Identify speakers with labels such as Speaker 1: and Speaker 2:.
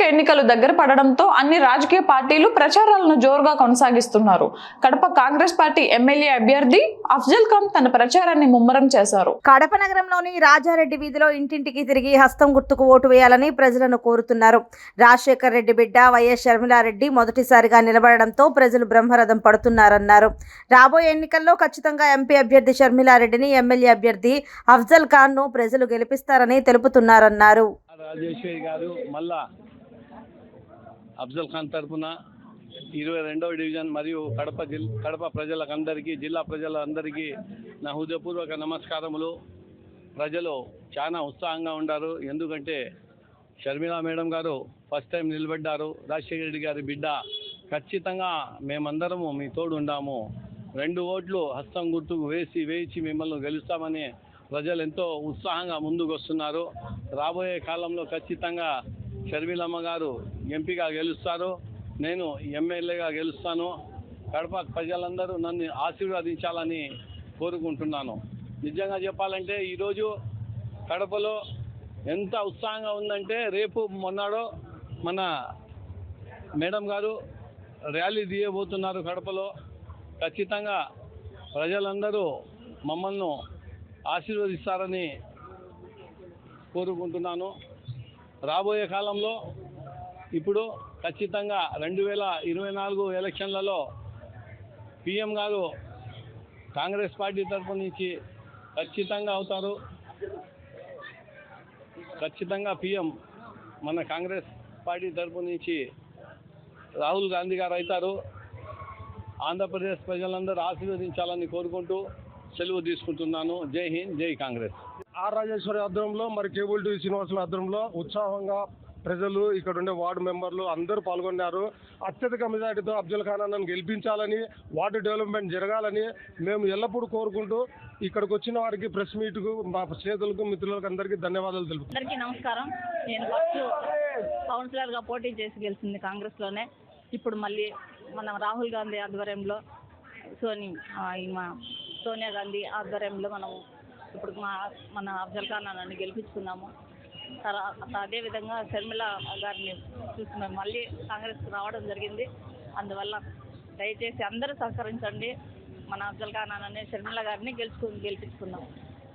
Speaker 1: ఎన్నికలు దగ్గర పడడంతో అన్ని రాజకీయ పార్టీలు ప్రచారాలను జోరుగా కొనసాగిస్తున్నారు. కడప కాంగ్రెస్ పార్టీ ఎమ్మెల్యే అభ్యర్థి అఫ్జల్ ఖాన్ తన ప్రచారాన్ని ముమ్మరం చేశారు.
Speaker 2: కడప నగరంలోని రాజారెడ్డి వీధిలో ఇంటింటికి తిరిగి హస్తం గుర్తుకు ఓటు వేయాలని ప్రజలను కోరుతున్నారు. రాజశేఖర్ రెడ్డి బిడ్డ వైఎస్ షర్మిలారెడ్డి మొదటిసారిగా నిలబడడంతో ప్రజలు బ్రహ్మరథం పడుతున్నారన్నారు. రాబోయే ఎన్నికల్లో ఖచ్చితంగా ఎంపీ అభ్యర్థి షర్మిలారెడ్డిని, ఎమ్మెల్యే అభ్యర్థి అఫ్జల్ ఖాన్ ను ప్రజలు గెలిపిస్తారని తెలుపుతున్నారన్నారు.
Speaker 3: రాజేశ్వరి గారు మళ్ళా అఫ్జల్ ఖాన్ తరఫున 22వ డివిజన్ మరియు కడప ప్రజలకందరికీ, జిల్లా ప్రజలందరికీ నా హృదయపూర్వక నమస్కారములు. ప్రజలు చాలా ఉత్సాహంగా ఉన్నారు. ఎందుకంటే షర్మిలా మేడం గారు ఫస్ట్ టైం నిలబడ్డారు. రాజశేఖర రెడ్డి గారి బిడ్డ. ఖచ్చితంగా మేమందరము మీ తోడు ఉండాము. 2 ఓట్లు హస్తం గుర్తుకు వేయించి మిమ్మల్ని గెలుస్తామని ప్రజలు ఎంతో ఉత్సాహంగా ముందుకు వస్తున్నారు. రాబోయే కాలంలో ఖచ్చితంగా షర్మిలమ్మ గారు ఎంపీగా గెలుస్తారు, నేను ఎమ్మెల్యేగా గెలుస్తాను. కడప ప్రజలందరూ నన్ను ఆశీర్వదించాలని కోరుకుంటున్నాను. నిజంగా చెప్పాలంటే ఈరోజు కడపలో ఎంత ఉత్సాహంగా ఉందంటే, రేపు మొన్నాడో మన మేడం గారు ర్యాలీ తీయబోతున్నారు కడపలో. ఖచ్చితంగా ప్రజలందరూ మమ్మల్ని ఆశీర్వదిస్తారని కోరుకుంటున్నాను. రాబోయే కాలంలో ఇప్పుడు ఖచ్చితంగా 2024 ఎలక్షన్లలో పిఎం గారు కాంగ్రెస్ పార్టీ తరఫు నుంచి ఖచ్చితంగా అవుతారు. ఖచ్చితంగా పిఎం మన కాంగ్రెస్ పార్టీ తరఫు నుంచి రాహుల్ గాంధీ గారు అవుతారు. ఆంధ్రప్రదేశ్ ప్రజలందరూ ఆశీర్వదించాలని కోరుకుంటూ సెలవు తీసుకుంటున్నాను. జై హింద్, జై కాంగ్రెస్.
Speaker 4: ఆర్ రాజేశ్వరి ఆధ్వర్యంలో మరి కేబుల్ టీవీ శ్రీనివాసుల ఆధ్వర్యంలో ఉత్సాహంగా ప్రజలు, ఇక్కడ ఉండే వార్డు మెంబర్లు అందరూ పాల్గొన్నారు. అత్యధిక మెజార్టీతో అఫ్జల్ ఖాన్ అన్నను గెలిపించాలని, వార్డు డెవలప్మెంట్ జరగాలని మేము ఎల్లప్పుడూ కోరుకుంటూ ఇక్కడికి వచ్చిన వారికి, ప్రెస్ మీట్కు, మా స్నేహితులకు, మిత్రులకు అందరికీ ధన్యవాదాలు తెలుపుతున్నాను.
Speaker 5: అందరికీ నమస్కారం. నేను ఫస్ట్ కౌన్సిలర్గా పోటీ చేసి గెలిచింది కాంగ్రెస్లోనే. ఇప్పుడు మళ్ళీ మన రాహుల్ గాంధీ ఆధ్వర్యంలో, సోనియా గాంధీ ఆధ్వర్యంలో మనము ఇప్పుడు మన అఫ్జల్ ఖాన్ అన్నని గెలిపించుకున్నాము. అదేవిధంగా షర్మిల గారిని చూసి మేము మళ్ళీ కాంగ్రెస్కి రావడం జరిగింది. అందువల్ల దయచేసి అందరూ సహకరించండి. మన అఫ్జల్ ఖాన్ అన్నని, షర్మిల గారిని గెలిపించుకున్నాం.